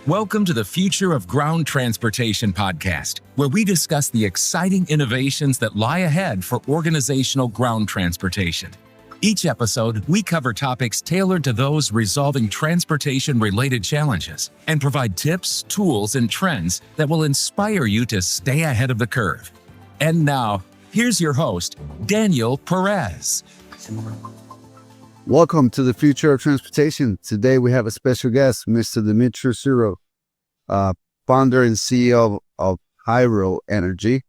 Welcome to the Future of Ground Transportation podcast, where we discuss the exciting innovations that lie ahead for organizational ground transportation. Each episode, we cover topics tailored to those resolving transportation-related challenges and provide tips, tools, and trends that will inspire you to stay ahead of the curve. And now, here's your host, Daniel Perez. Welcome to the Future of Transportation. Today we have a special guest, Mr. Dmitry Serov, founder and CEO of Hyroad Energy.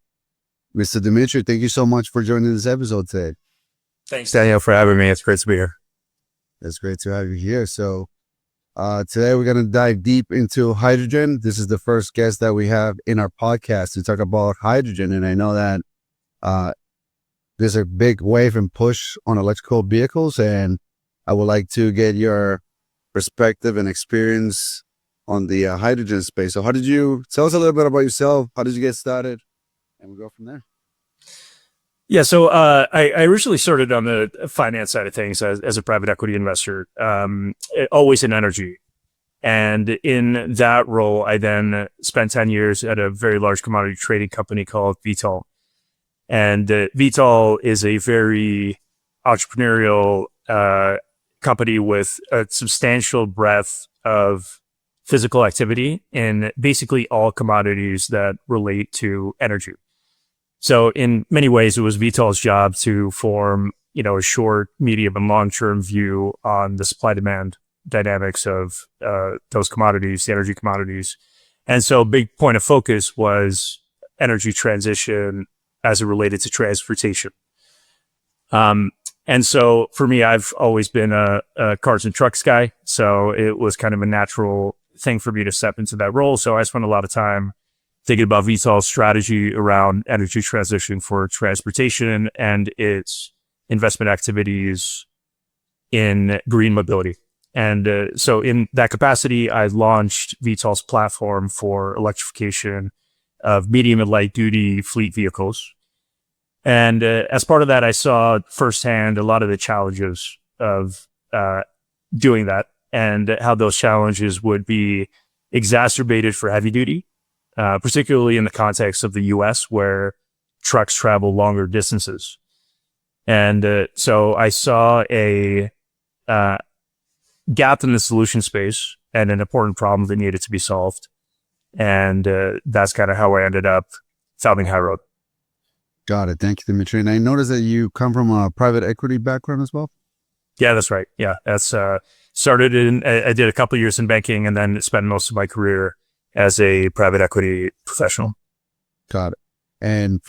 Mr. Dmitry, thank you so much for joining this episode today. Thanks, Daniel, for having me. It's great to be here. It's great to have you here. So today we're going to dive deep into hydrogen. This is the first guest that we have in our podcast to talk about hydrogen. And I know that there's a big wave and push on electrical vehicles, and I would like to get your perspective and experience on the hydrogen space. So tell us a little bit about yourself? How did you get started? And we'll go from there. Yeah, so I originally started on the finance side of things as a private equity investor, always in energy. And in that role, I then spent 10 years at a very large commodity trading company called Vitol. And Vitol is a very entrepreneurial company with a substantial breadth of physical activity in basically all commodities that relate to energy. So in many ways, it was Vitol's job to form, a short, medium, and long-term view on the supply-demand dynamics of those commodities, the energy commodities. And so a big point of focus was energy transition as it related to transportation. And so for me, I've always been a cars and trucks guy. So it was kind of a natural thing for me to step into that role. So I spent a lot of time thinking about Vitol's strategy around energy transition for transportation and its investment activities in green mobility. And so in that capacity, I launched Vitol's platform for electrification of medium and light duty fleet vehicles. And as part of that, I saw firsthand a lot of the challenges of doing that and how those challenges would be exacerbated for heavy duty, particularly in the context of the US, where trucks travel longer distances. And so I saw a gap in the solution space and an important problem that needed to be solved. And that's kind of how I ended up founding Hyroad. Got it. Thank you, Dmitry. And I noticed that you come from a private equity background as well. Yeah, that's right. Yeah, that's started in. I did a couple of years in banking, and then spent most of my career as a private equity professional. Got it. And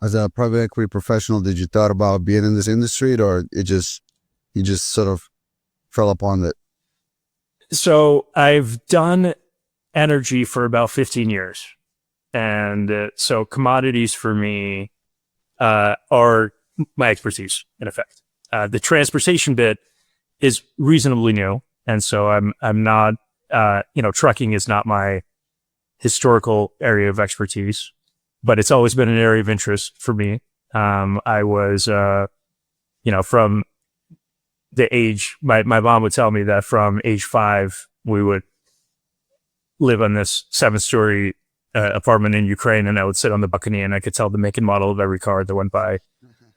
as a private equity professional, did you thought about being in this industry, or you just sort of fell upon it? So I've done energy for about 15 years. And so commodities for me are my expertise, in effect. The transportation bit is reasonably new. And so I'm not, trucking is not my historical area of expertise, but it's always been an area of interest for me. I was, from the age, my mom would tell me that from age 5, we would live on this 7-story apartment in Ukraine, and I would sit on the balcony and I could tell the make and model of every car that went by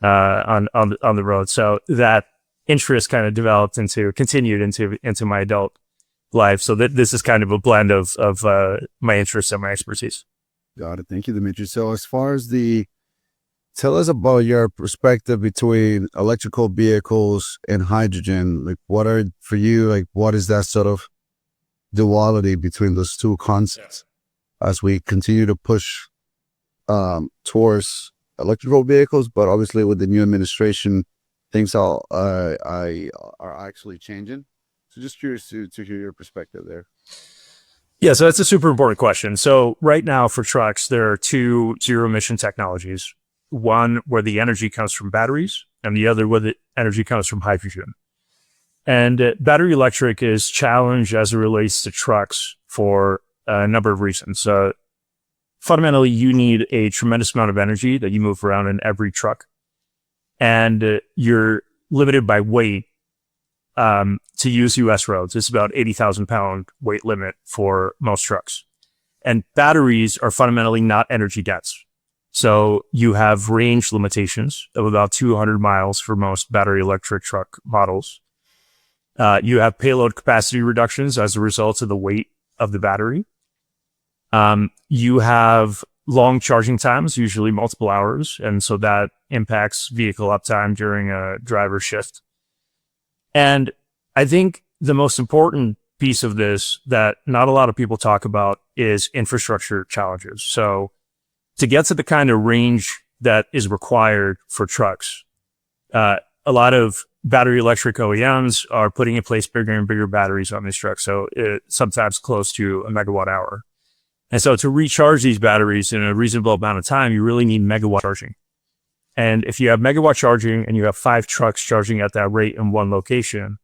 on the road. So that interest kind of continued into my adult life. So this is kind of a blend of my interests and my expertise. Got it. Thank you, Dmitry. So as far as tell us about your perspective between electrical vehicles and hydrogen. Like, what is that sort of duality between those two concepts? As we continue to push towards electrical vehicles, but obviously with the new administration, things are actually changing. So just curious to hear your perspective there. Yeah, so that's a super important question. So right now for trucks, there are 2 zero emission technologies. One where the energy comes from batteries, and the other where the energy comes from hydrogen. And battery electric is challenged as it relates to trucks for a number of reasons. Fundamentally, you need a tremendous amount of energy that you move around in every truck. And you're limited by weight to use U.S. roads. It's about 80,000 pound weight limit for most trucks. And batteries are fundamentally not energy dense. So you have range limitations of about 200 miles for most battery electric truck models. You have payload capacity reductions as a result of the weight of the battery. You have long charging times, usually multiple hours. And so that impacts vehicle uptime during a driver shift. And I think the most important piece of this that not a lot of people talk about is infrastructure challenges. So to get to the kind of range that is required for trucks, a lot of battery electric OEMs are putting in place bigger and bigger batteries on these trucks. So sometimes close to a megawatt hour. And so to recharge these batteries in a reasonable amount of time, you really need megawatt charging. And if you have megawatt charging and you have 5 trucks charging at that rate in one location,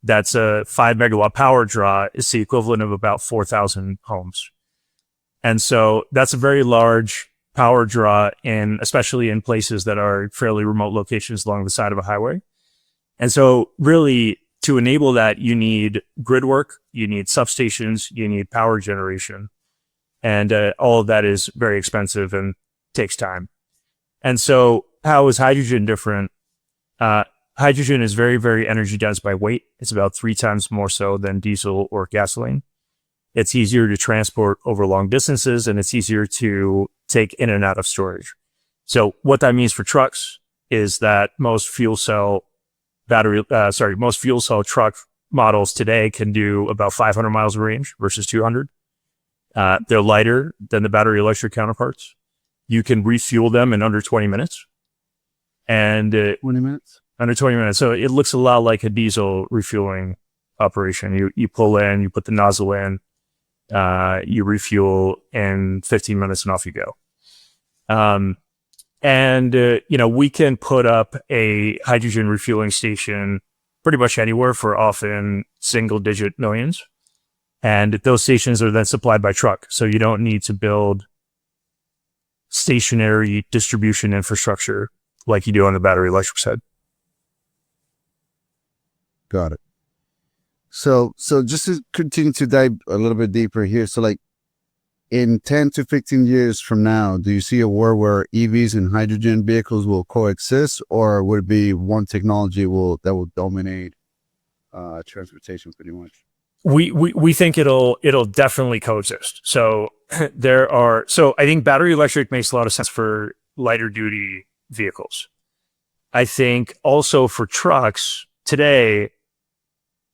that's a 5 megawatt power draw is the equivalent of about 4,000 homes. And so that's a very large power draw especially in places that are fairly remote locations along the side of a highway. And so really to enable that, you need grid work, you need substations, you need power generation. And all of that is very expensive and takes time. And so how is hydrogen different? Hydrogen is very, very energy dense by weight. It's about 3 times more so than diesel or gasoline. It's easier to transport over long distances, and it's easier to take in and out of storage. So what that means for trucks is that most fuel cell truck models today can do about 500 miles of range versus 200. They're lighter than the battery electric counterparts. You can refuel them in under 20 minutes. And 20 minutes? Under 20 minutes. So it looks a lot like a diesel refueling operation. You pull in, you put the nozzle in, you refuel in 15 minutes and off you go. We can put up a hydrogen refueling station pretty much anywhere for often single digit millions. And those stations are then supplied by truck. So you don't need to build stationary distribution infrastructure like you do on the battery electric side. Got it. So just to continue to dive a little bit deeper here. So like in 10 to 15 years from now, do you see a world where EVs and hydrogen vehicles will coexist, or would it be one technology that will dominate transportation pretty much? We think it'll definitely coexist. So I think battery electric makes a lot of sense for lighter duty vehicles. I think also for trucks today,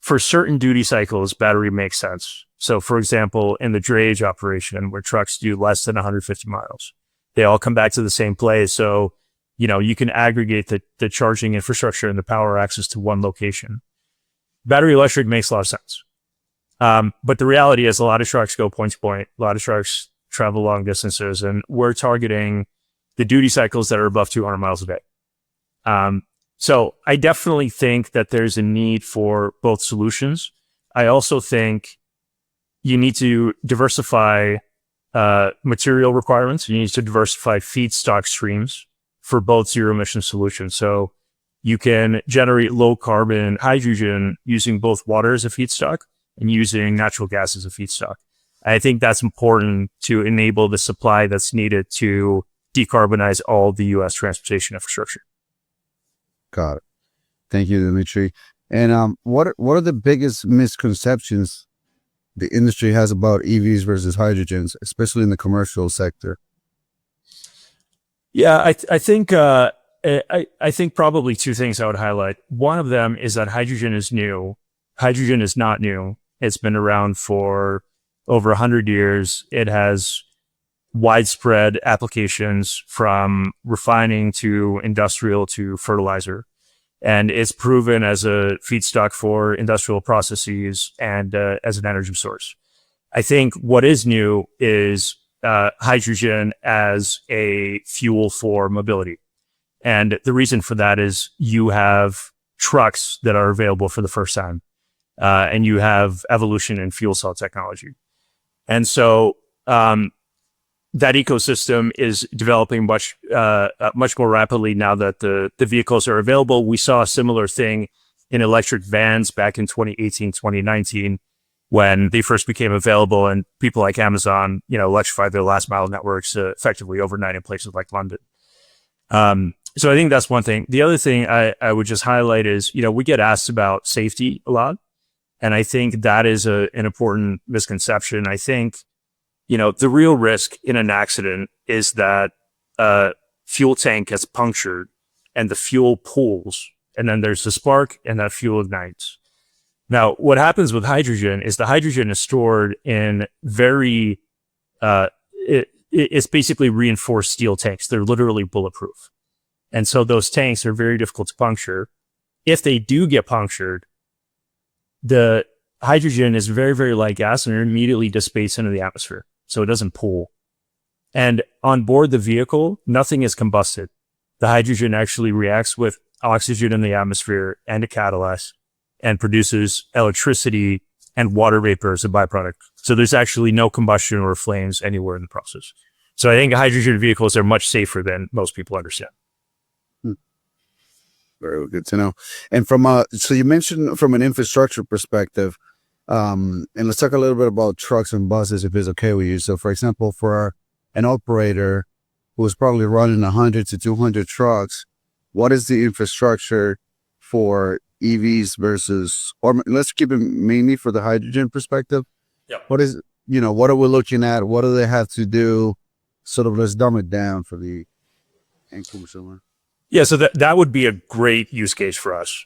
for certain duty cycles, battery makes sense. So for example, in the drayage operation where trucks do less than 150 miles, they all come back to the same place. So, you can aggregate the charging infrastructure and the power access to one location. Battery electric makes a lot of sense. But the reality is a lot of trucks go point to point. A lot of trucks travel long distances, and we're targeting the duty cycles that are above 200 miles a day. So I definitely think that there's a need for both solutions. I also think you need to diversify material requirements. You need to diversify feedstock streams for both zero emission solutions. So you can generate low carbon hydrogen using both water as a feedstock and using natural gas as a feedstock. I think that's important to enable the supply that's needed to decarbonize all the U.S. transportation infrastructure. Got it. Thank you, Dmitry. And what are the biggest misconceptions the industry has about EVs versus hydrogens, especially in the commercial sector? Yeah, I think probably 2 things I would highlight. One of them is that hydrogen is new. Hydrogen is not new. It's been around for over 100 years. It has widespread applications from refining to industrial to fertilizer. And it's proven as a feedstock for industrial processes and as an energy source. I think what is new is hydrogen as a fuel for mobility. And the reason for that is you have trucks that are available for the first time, and you have evolution in fuel cell technology. And so that ecosystem is developing much more rapidly now that the vehicles are available. We saw a similar thing in electric vans back in 2018, 2019, when they first became available, and people like Amazon, electrified their last mile networks effectively overnight in places like London. So I think that's one thing. The other thing I would just highlight is, we get asked about safety a lot. And I think that is an important misconception. I think, the real risk in an accident is that a fuel tank gets punctured and the fuel pools, and then there's a spark and that fuel ignites. Now, what happens with hydrogen is the hydrogen is stored in very, it's basically reinforced steel tanks. They're literally bulletproof. And so those tanks are very difficult to puncture. If they do get punctured, the hydrogen is very, very light gas and it immediately dissipates into the atmosphere. So it doesn't pool. And on board the vehicle, nothing is combusted. The hydrogen actually reacts with oxygen in the atmosphere and a catalyst and produces electricity and water vapor as a byproduct. So there's actually no combustion or flames anywhere in the process. So I think hydrogen vehicles are much safer than most people understand. Very good to know. And so you mentioned from an infrastructure perspective, and let's talk a little bit about trucks and buses, if it's okay with you. So for example, for an operator who is probably running 100 to 200 trucks, what is the infrastructure for EVs versus, or let's keep it mainly for the hydrogen perspective. Yeah. What is, what are we looking at? What do they have to do? Sort of let's dumb it down for the end consumer. Yeah, so that would be a great use case for us.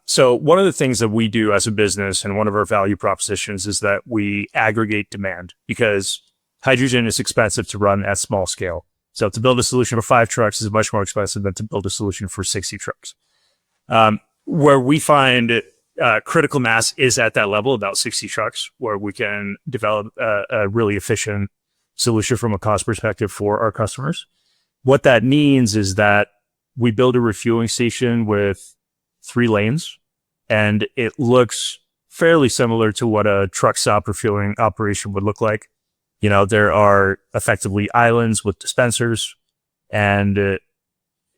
So one of the things that we do as a business, and one of our value propositions, is that we aggregate demand, because hydrogen is expensive to run at small scale. So to build a solution for 5 trucks is much more expensive than to build a solution for 60 trucks. Where we find critical mass is at that level, about 60 trucks, where we can develop a really efficient solution from a cost perspective for our customers. What that means is that we build a refueling station with 3 lanes, and it looks fairly similar to what a truck stop refueling operation would look like. There are effectively islands with dispensers, and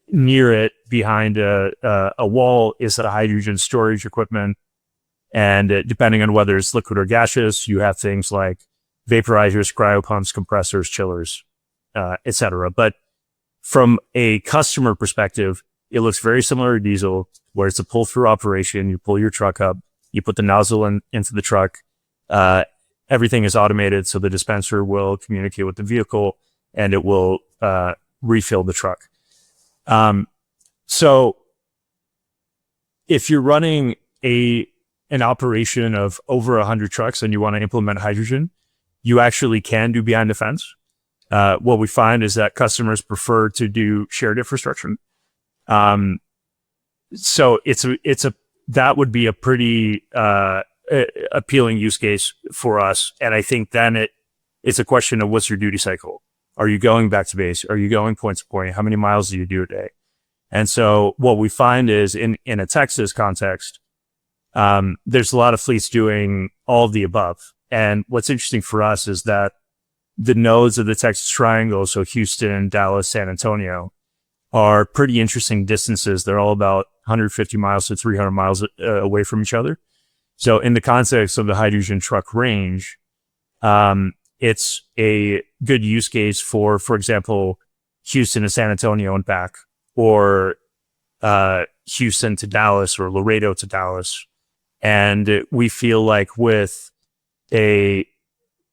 near it, behind a wall, is the hydrogen storage equipment. And depending on whether it's liquid or gaseous, you have things like vaporizers, cryopumps, compressors, chillers, etc. But from a customer perspective, it looks very similar to diesel, where it's a pull-through operation. You pull your truck up, you put the nozzle into the truck. Everything is automated, so the dispenser will communicate with the vehicle, and it will refill the truck. So if you're running an operation of over 100 trucks and you want to implement hydrogen, you actually can do behind the fence. What we find is that customers prefer to do shared infrastructure. So that would be a pretty appealing use case for us. And I think then it's a question of, what's your duty cycle? Are you going back to base? Are you going point to point? How many miles do you do a day? And so what we find is in a Texas context, there's a lot of fleets doing all of the above. And what's interesting for us is that the nodes of the Texas Triangle, so Houston, Dallas, San Antonio, are pretty interesting distances. They're all about 150 miles to 300 miles away from each other. So in the context of the hydrogen truck range, it's a good use case for example, Houston to San Antonio and back, or Houston to Dallas, or Laredo to Dallas. And we feel like with a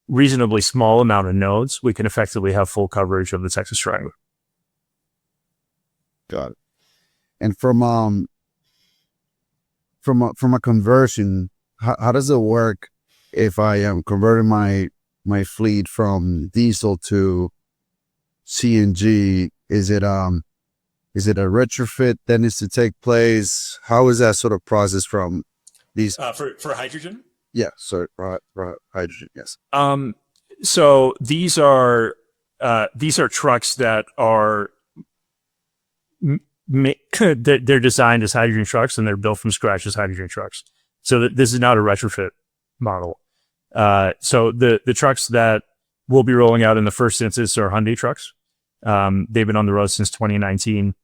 reasonably small amount of nodes, we can effectively have full coverage of the Texas Triangle. Got it. And from a conversion, how does it work if I am converting my fleet from diesel to CNG? Is it a retrofit that needs to take place? How is that sort of process from these for hydrogen? Yeah, so for hydrogen, yes. So these are trucks that are they're designed as hydrogen trucks, and they're built from scratch as hydrogen trucks. So this is not a retrofit model. So the trucks that we'll be rolling out in the first instance are Hyundai trucks. They've been on the road since 2019.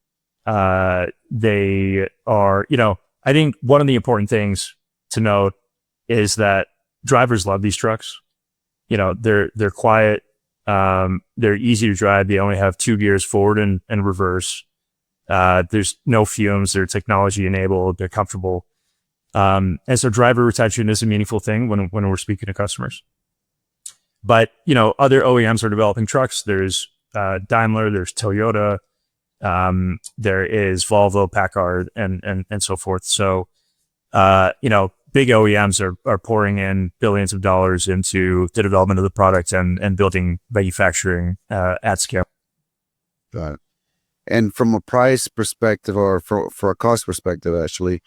They are, I think one of the important things to note is that drivers love these trucks. They're quiet. They're easy to drive. They only have 2 gears, forward and reverse. There's no fumes. They're technology enabled. They're comfortable. And so driver retention is a meaningful thing when we're speaking to customers. But, other OEMs are developing trucks. There's Daimler, there's Toyota, there is Volvo, Packard, and so forth. So, big OEMs are pouring in billions of dollars into the development of the product and building manufacturing at scale. Got it. And from a price perspective, or for a cost perspective, actually,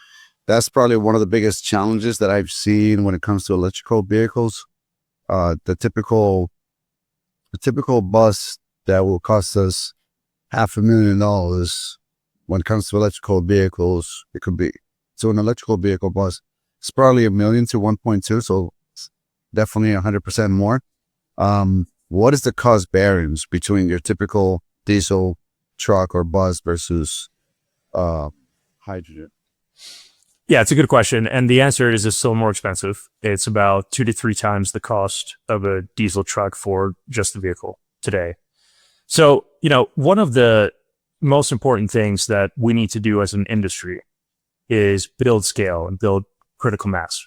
that's probably one of the biggest challenges that I've seen when it comes to electrical vehicles. The typical bus that will cost us $500,000 when it comes to electrical vehicles, it could be. So an electrical vehicle bus, it's probably $1 million to 1.2. So it's definitely 100% more. What is the cost variance between your typical diesel truck or bus versus hydrogen? Yeah, it's a good question. And the answer is it's still more expensive. It's about 2 to 3 times the cost of a diesel truck for just the vehicle today. So, one of the most important things that we need to do as an industry is build scale and build critical mass,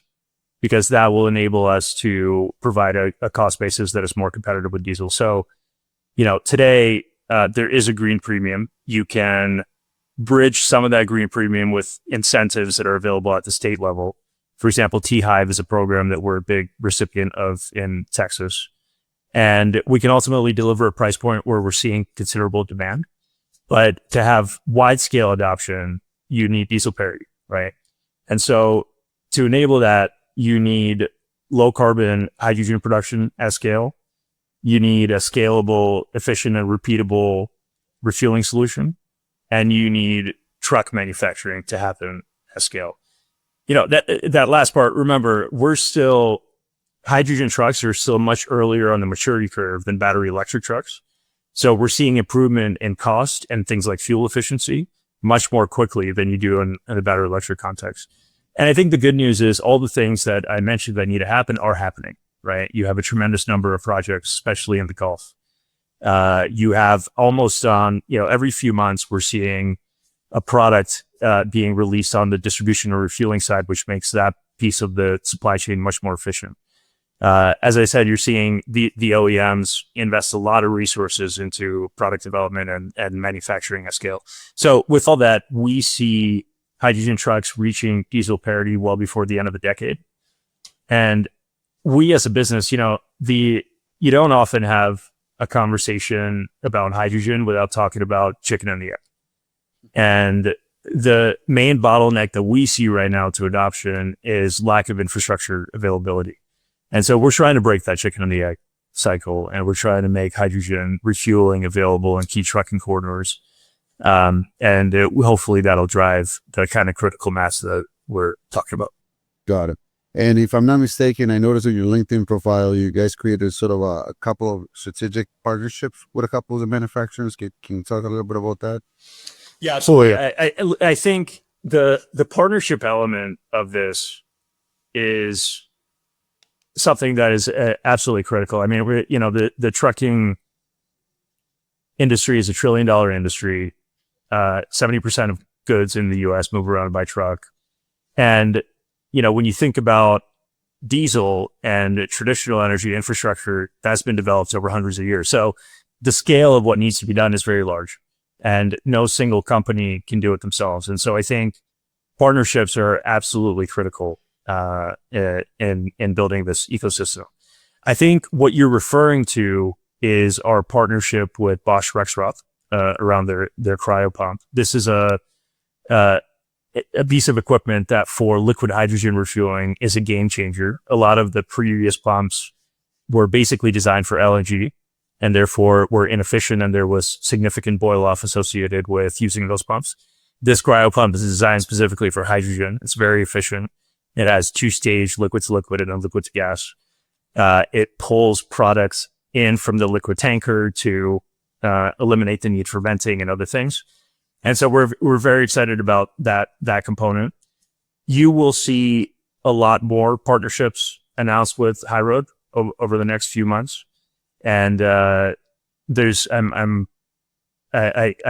because that will enable us to provide a cost basis that is more competitive with diesel. So, today there is a green premium. You can bridge some of that green premium with incentives that are available at the state level. For example, T-Hive is a program that we're a big recipient of in Texas. And we can ultimately deliver a price point where we're seeing considerable demand. But to have wide scale adoption, you need diesel parity, right? And so to enable that, you need low carbon hydrogen production at scale. You need a scalable, efficient, and repeatable refueling solution. And you need truck manufacturing to happen at scale. That last part, remember, hydrogen trucks are still much earlier on the maturity curve than battery electric trucks. So we're seeing improvement in cost and things like fuel efficiency much more quickly than you do in the battery electric context. And I think the good news is all the things that I mentioned that need to happen are happening, right? You have a tremendous number of projects, especially in the Gulf. You have almost every few months, we're seeing a product being released on the distribution or refueling side, which makes that piece of the supply chain much more efficient. As I said, you're seeing the OEMs invest a lot of resources into product development and manufacturing at scale. So with all that, we see hydrogen trucks reaching diesel parity well before the end of the decade. And we as a business, you don't often have a conversation about hydrogen without talking about chicken and the egg. And the main bottleneck that we see right now to adoption is lack of infrastructure availability. And so we're trying to break that chicken and the egg cycle, and we're trying to make hydrogen refueling available in key trucking corridors. Hopefully that'll drive the kind of critical mass that we're talking about. Got it. And if I'm not mistaken, I noticed on your LinkedIn profile, you guys created sort of a couple of strategic partnerships with a couple of the manufacturers. Can you talk a little bit about that? Yeah, absolutely. I think the partnership element of this is something that is absolutely critical. I mean, the trucking industry is $1 trillion industry. 70% of goods in the U.S. move around by truck. And when you think about diesel and traditional energy infrastructure, that's been developed over hundreds of years. So the scale of what needs to be done is very large, and no single company can do it themselves. And so I think partnerships are absolutely critical in building this ecosystem. I think what you're referring to is our partnership with Bosch Rexroth around their cryo pump. This is a piece of equipment that for liquid hydrogen refueling is a game changer. A lot of the previous pumps were basically designed for LNG and therefore were inefficient, and there was significant boil off associated with using those pumps. This cryo pump is designed specifically for hydrogen. It's very efficient. It has 2-stage liquid to liquid and then liquid to gas. It pulls products in from the liquid tanker to eliminate the need for venting and other things. And so we're very excited about that component. you will see a lot more partnerships announced with Hyroad over the next few months. And I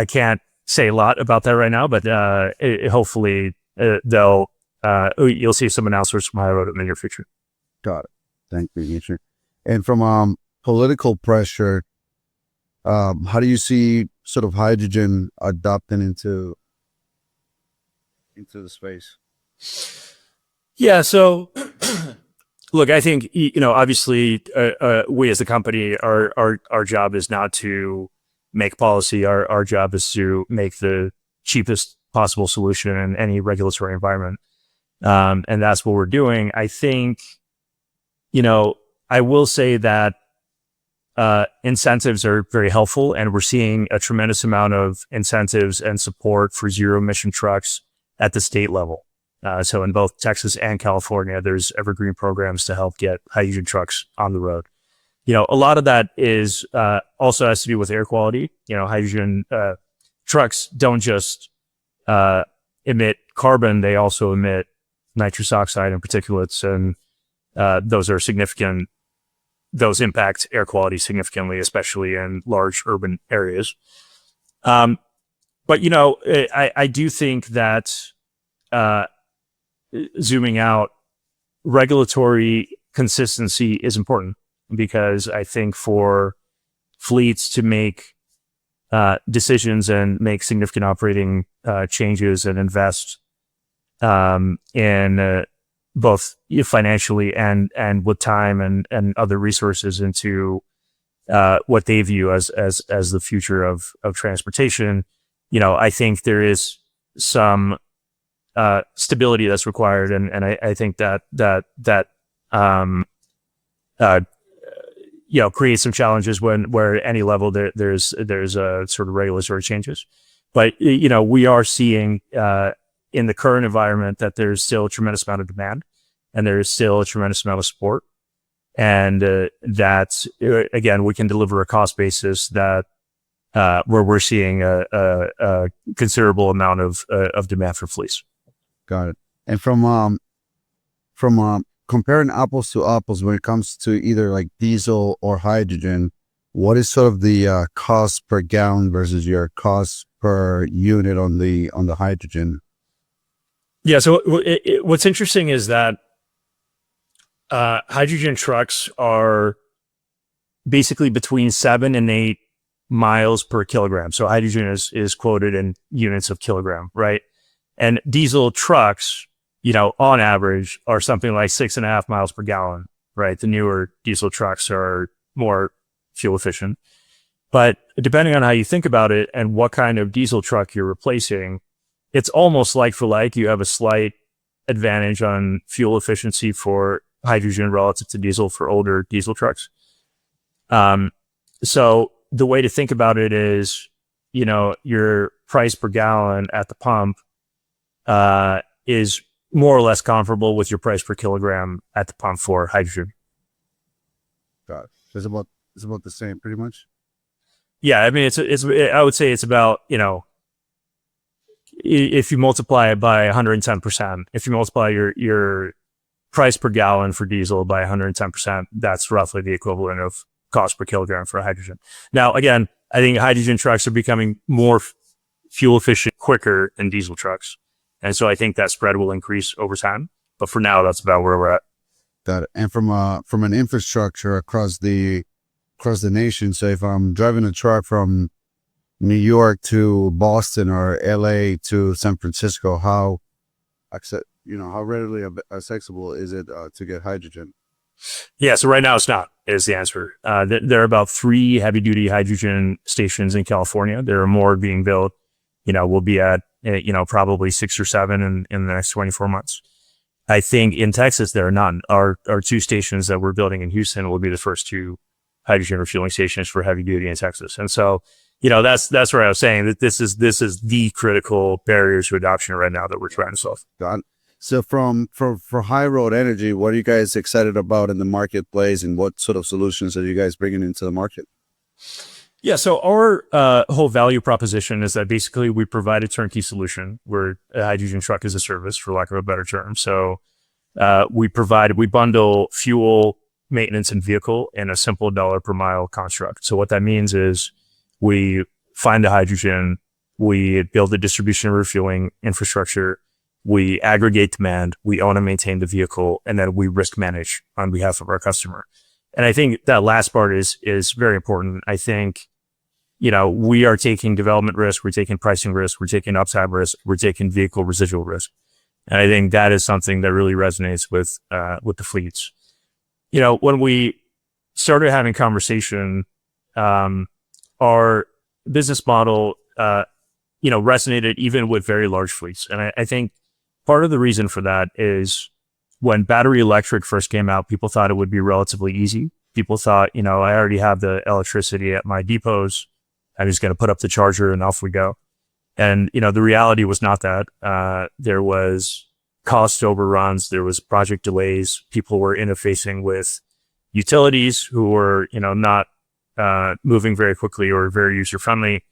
can't say a lot about that right now, but hopefully you'll see some announcements from Hyroad in the near future. Got it. Thank you, Dmitry. And from political pressure, how do you see sort of hydrogen adopting into the space? Yeah. So, look, I think, obviously, we as a company, our job is not to make policy. Our job is to make the cheapest possible solution in any regulatory environment. And that's what we're doing. I think, I will say that incentives are very helpful, and we're seeing a tremendous amount of incentives and support for zero emission trucks at the state level. So in both Texas and California, there's evergreen programs to help get hydrogen trucks on the road. A lot of that is also has to do with air quality. Hydrogen trucks don't just emit carbon; they also emit nitrous oxide and particulates, and those are significant. Those impact air quality significantly, especially in large urban areas. But I do think that zooming out, regulatory consistency is important, because I think for fleets to make decisions and make significant operating changes and invest in both financially and with time and other resources into what they view as the future of transportation, I think there is some stability that's required, and I think that creates some challenges where at any level there's a sort of regulatory changes. But we are seeing in the current environment that there's still a tremendous amount of demand, and there is still a tremendous amount of support, and that again, we can deliver a cost basis that where we're seeing a considerable amount of demand for fleets. Got it. And from comparing apples to apples, when it comes to either like diesel or hydrogen, what is sort of the cost per gallon versus your cost per unit on the hydrogen? Yeah. So what's interesting is that hydrogen trucks are basically between 7 and 8 miles per kilogram. So hydrogen is quoted in units of kilogram, right? And diesel trucks, on average, are something like 6.5 miles per gallon, right? The newer diesel trucks are more fuel efficient. But depending on how you think about it and what kind of diesel truck you're replacing, it's almost like for like. You have a slight advantage on fuel efficiency for hydrogen relative to diesel for older diesel trucks. So the way to think about it is, your price per gallon at the pump is more or less comparable with your price per kilogram at the pump for hydrogen. Got it. It's about the same, pretty much. Yeah, I mean, I would say it's about, if you multiply it by 110%, if you multiply your price per gallon for diesel by 110%, that's roughly the equivalent of cost per kilogram for hydrogen. Now, again, I think hydrogen trucks are becoming more fuel efficient quicker than diesel trucks. And so I think that spread will increase over time. But for now, that's about where we're at. Got it. And from an infrastructure across the nation, so if I'm driving a truck from New York to Boston or LA to San Francisco, how readily accessible is it to get hydrogen? Yeah, so right now it's not, is the answer. There are about 3 heavy-duty hydrogen stations in California. There are more being built. We'll be at, probably 6 or 7 in the next 24 months. I think in Texas, there are none. Our 2 stations that we're building in Houston will be the first 2 hydrogen refueling stations for heavy-duty in Texas. And so, that's where I was saying that this is the critical barriers to adoption right now that we're trying to solve. Got it. So for Hyroad Energy, what are you guys excited about in the marketplace, and what sort of solutions are you guys bringing into the market? Yeah, so our whole value proposition is that basically we provide a turnkey solution where a hydrogen truck is a service, for lack of a better term. So we bundle fuel, maintenance, and vehicle in a simple dollar per mile construct. So what that means is we find the hydrogen, we build the distribution and refueling infrastructure, we aggregate demand, we own and maintain the vehicle, and then we risk manage on behalf of our customer. And I think that last part is very important. I think, we are taking development risk, we're taking pricing risk, we're taking uptime risk, we're taking vehicle residual risk. And I think that is something that really resonates with the fleets. When we started having conversation, our business model, resonated even with very large fleets. And I think part of the reason for that is when battery electric first came out, people thought it would be relatively easy. People thought, I already have the electricity at my depots. I'm just going to put up the charger and off we go. And, the reality was not that. There was cost overruns. There was project delays. People were interfacing with utilities who were, not moving very quickly or very user friendly.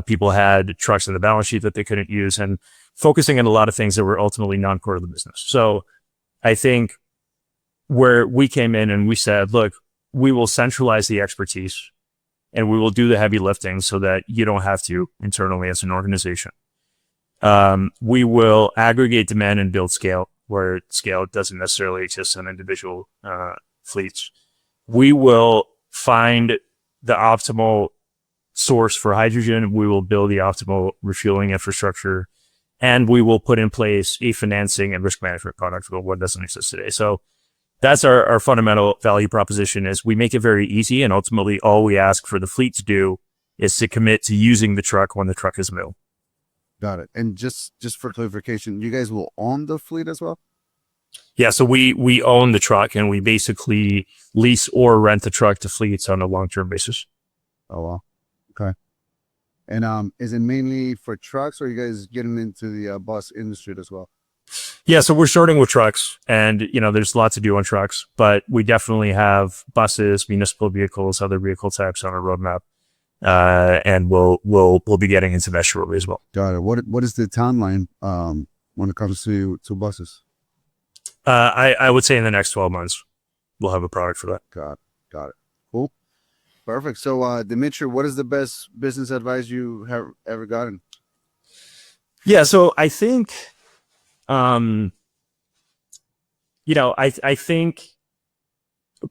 People had trucks on the balance sheet that they couldn't use, and focusing on a lot of things that were ultimately non-core to the business. So I think where we came in and we said, look, we will centralize the expertise and we will do the heavy lifting so that you don't have to internally as an organization. We will aggregate demand and build scale where scale doesn't necessarily exist on individual fleets. We will find the optimal source for hydrogen. We will build the optimal refueling infrastructure, and we will put in place a financing and risk management product for what doesn't exist today. So that's our fundamental value proposition is we make it very easy, and ultimately all we ask for the fleet to do is to commit to using the truck when the truck is new. Got it. And just for clarification, you guys will own the fleet as well? Yeah, so we own the truck and we basically lease or rent the truck to fleets on a long-term basis. Oh, wow. Okay. And is it mainly for trucks, or are you guys getting into the bus industry as well? Yeah, so we're starting with trucks, and there's lots to do on trucks, but we definitely have buses, municipal vehicles, other vehicle types on our roadmap, and we'll be getting into that shortly as well. Got it. What is the timeline when it comes to buses? I would say in the next 12 months we'll have a product for that. Got it. Cool. Perfect. So Dmitry, what is the best business advice you have ever gotten? Yeah, so I think I think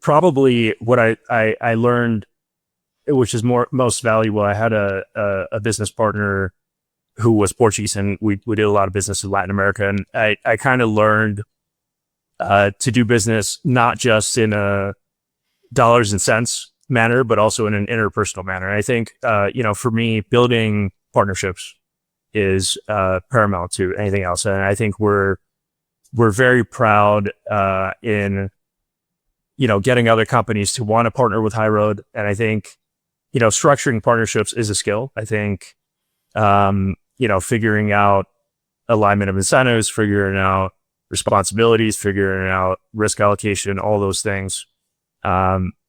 probably what I learned, which is most valuable. I had a business partner who was Portuguese, and we did a lot of business in Latin America, and I kind of learned to do business not just in a dollars and cents manner, but also in an interpersonal manner. I think for me, building partnerships is paramount to anything else, and I think we're very proud in getting other companies to want to partner with Hyroad. And I think structuring partnerships is a skill. I think figuring out alignment of incentives, figuring out responsibilities, figuring out risk allocation, all those things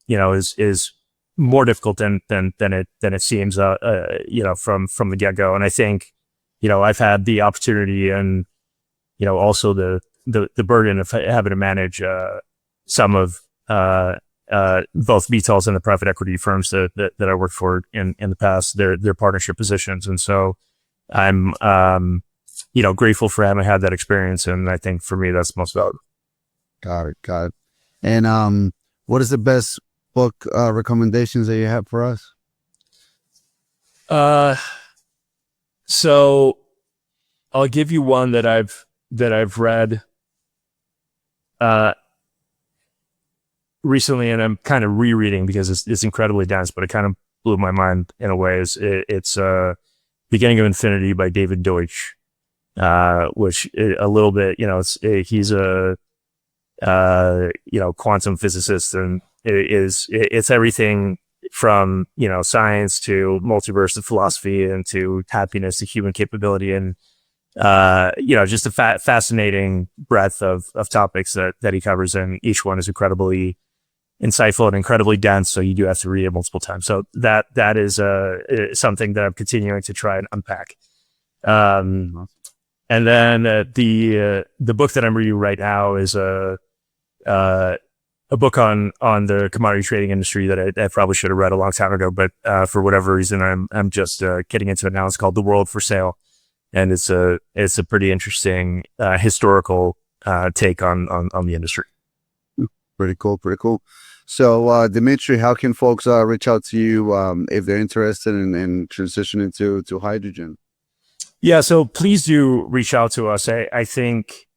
is more difficult than it seems from the get-go. And I think I've had the opportunity and also the burden of having to manage some of both VTOLs and the private equity firms that I worked for in the past, their partnership positions. And so I'm grateful for having had that experience, and I think for me that's most valuable. Got it. And what is the best book recommendations that you have for us? So I'll give you one that I've read recently, and I'm kind of rereading because it's incredibly dense, but it kind of blew my mind in a way. It's Beginning of Infinity by David Deutsch, which a little bit, he's a quantum physicist, and it's everything from science to multiverse to philosophy and to happiness to human capability, and just a fascinating breadth of topics that he covers, and each one is incredibly insightful and incredibly dense. So you do have to read it multiple times. So that is something that I'm continuing to try and unpack. And then the book that I'm reading right now is a book on the commodity trading industry that I probably should have read a long time ago, but for whatever reason I'm just getting into it now. It's called The World for Sale, and it's a pretty interesting historical take on the industry. Pretty cool. So, Dmitry, how can folks reach out to you if they're interested in transitioning to hydrogen? Yeah, so please do reach out to us. I think,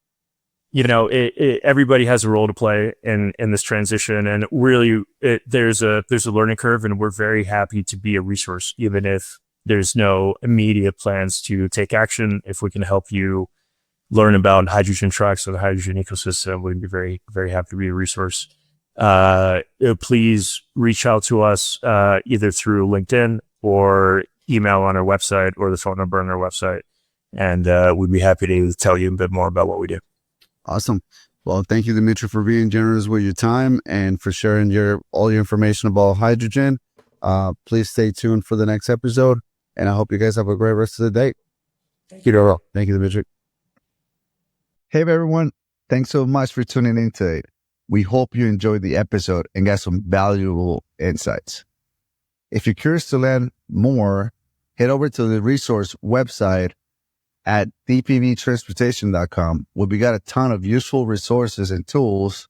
everybody has a role to play in this transition, and really there's a learning curve, and we're very happy to be a resource, even if there's no immediate plans to take action. If we can help you learn about hydrogen trucks or the hydrogen ecosystem, we'd be very, very happy to be a resource. Please reach out to us either through LinkedIn or email on our website or the phone number on our website, and we'd be happy to tell you a bit more about what we do. Awesome. Well, thank you, Dmitry, for being generous with your time and for sharing all your information about hydrogen. Please stay tuned for the next episode, and I hope you guys have a great rest of the day. Thank you, Dmitry. Hey, everyone. Thanks so much for tuning in today. We hope you enjoyed the episode and got some valuable insights. If you're curious to learn more, head over to the resource website at dpvtransportation.com, where we got a ton of useful resources and tools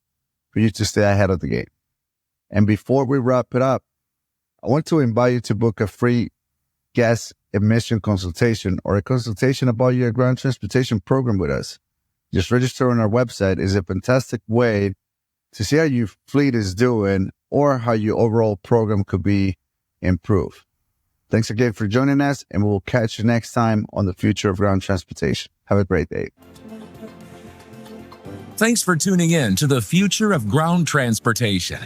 for you to stay ahead of the game. And before we wrap it up, I want to invite you to book a free gas emission consultation or a consultation about your ground transportation program with us. Just register on our website. Is a fantastic way to see how your fleet is doing or how your overall program could be improved. Thanks again for joining us, and we'll catch you next time on the future of ground transportation. Have a great day. Thanks for tuning in to the future of ground transportation.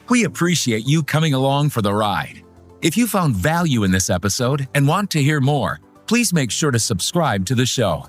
We appreciate you coming along for the ride. If you found value in this episode and want to hear more, please make sure to subscribe to the show.